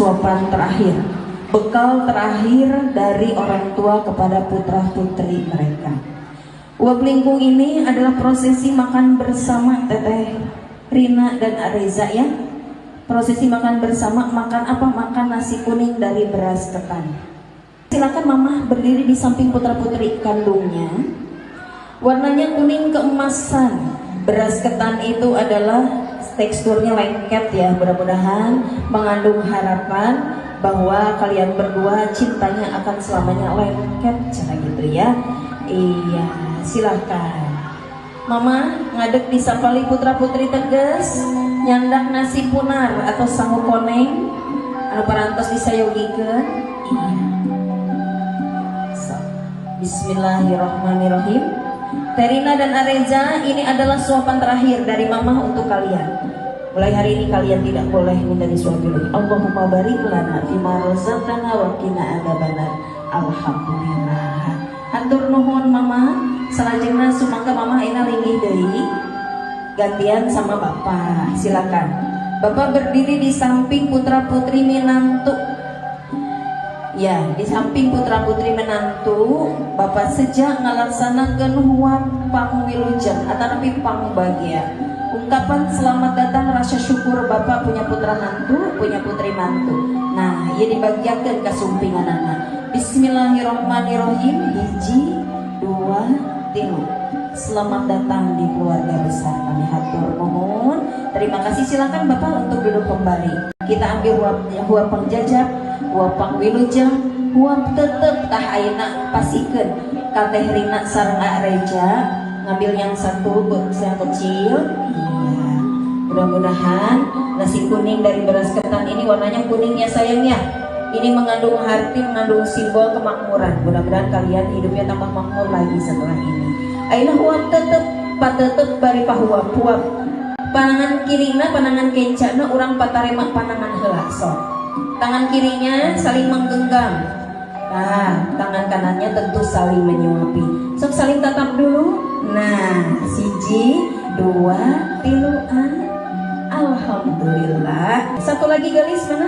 suapan terakhir, bekal terakhir dari orang tua kepada putra putri mereka. Uap lingkung ini adalah prosesi makan bersama Teteh Rina dan Areza ya. Prosesi makan bersama, makan apa? Makan nasi kuning dari beras ketan. Silakan mama berdiri di samping putra putri kandungnya. Warnanya kuning keemasan. Beras ketan itu adalah teksturnya lengket ya. Mudah-mudahan mengandung harapan bahwa kalian berdua cintanya akan selamanya lengket, cara gitu ya. Iya, silahkan mama ngadek di sapali putra putri tegas nyandak nasi punar atau sangu koneng anu parantos disayogikeun. Iya. So, bismillahirrahmanirrahim. Terina dan Areza, ini adalah suapan terakhir dari mama untuk kalian. Mulai hari ini kalian tidak boleh minta disuapi lagi. Allahumma barik lana fima razaqtana wa qina adzabannar. Alhamdulillah. Hatur nuhun mama. Salajengna sumangga mama ina linggih deui. Gantian sama bapak. Silakan. Bapak berdiri di samping putra putri menantu. Ya, di samping putra putri menantu, bapak sejak ngalaksanakeun huap pangwilujeng atau nabi pangbagia. Ungkapan selamat datang rasa syukur bapak punya putra mantu, punya putri mantu. Nah, ia dibagiakeun ka sumpingan anak. Bismillahirrahmanirrahim. 1, 2, 3. Selamat datang di keluarga besar kami, hatur nuhun. Terima kasih, silakan bapak untuk duduk kembali. Kita ambil huap pengjajab, huap pangwilujeng, huap tetep tah ayeuna pasikeun ka Teh Rina sareng Areza ngambil yang satu yang kecil. Iya. Mudah-mudahan nasi kuning dari beras ketan ini warnanya kuning ya sayangnya. Ini mengandung arti, mengandung simbol kemakmuran. Mudah-mudahan kalian hidupnya tambah makmur lagi setelah ini. Ayeuna huap tetep, patetep bari pahuap-huap. Panangan kirina, panangan kencana, urang patarema panangan heula sok. Tangan kirinya saling menggenggam. Nah, tangan kanannya tentu saling menyuapi. Sok saling tatap dulu. Nah, 1, 2, 3. Alhamdulillah. Satu lagi gelis mana?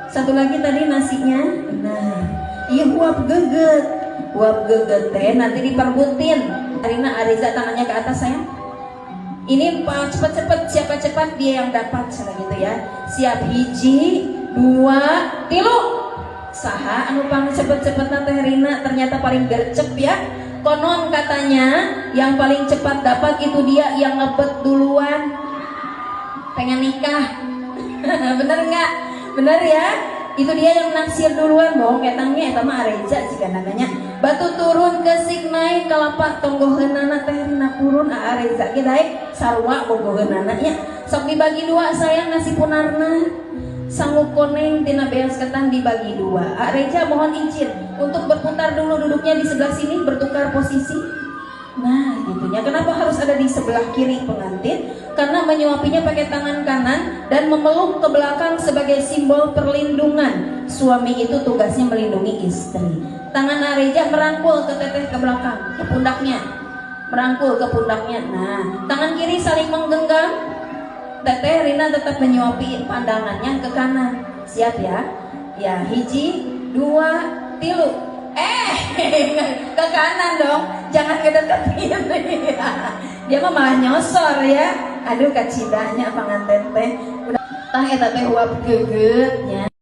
Satu lagi tadi nasinya. Nah, iya huap geget. Huap geget teh nanti diperbutin. Arina Areza tangannya ke atas sayang. Ini cepet-cepet, siapa cepat dia yang dapat, cara gitu ya. Siap, 1, 2, 3. Saha anu pang cepet-cepet Teh Rina ternyata paling gercep ya. Konon katanya yang paling cepat dapat itu dia yang ngebet duluan. Pengen nikah. Bener nggak? Bener ya. Itu dia yang naksir duluan, bohong ketangnya eta mah Areza jika namanya. Batu turun ke sik naik kalapak tonggoheunana Teh Rina turun Areza ge daek sarua bogoheunana nya. Sok dibagi 2 sayang nasi punarna. Sangu koneng tina beas ketan dibagi 2. Areza mohon izin untuk berputar dulu duduknya di sebelah sini, bertukar posisi. Nah, gitunya. Kenapa harus ada di sebelah kiri pengantin? Karena menyuapinya pakai tangan kanan dan memeluk ke belakang sebagai simbol perlindungan. Suami itu tugasnya melindungi istri. Tangan Areza merangkul ke teteh ke belakang, ke pundaknya. Merangkul ke pundaknya. Nah, tangan kiri saling menggenggam. Teteh Rina tetap menyuapi pandangannya ke kanan. Siap ya? Ya, 1, 2, 3. Ke kanan dong, jangan kedeketin. Dia mah malah nyosor ya. Aduh kacidanya pengantin teh. Udah tah eta teh huap gegetnya.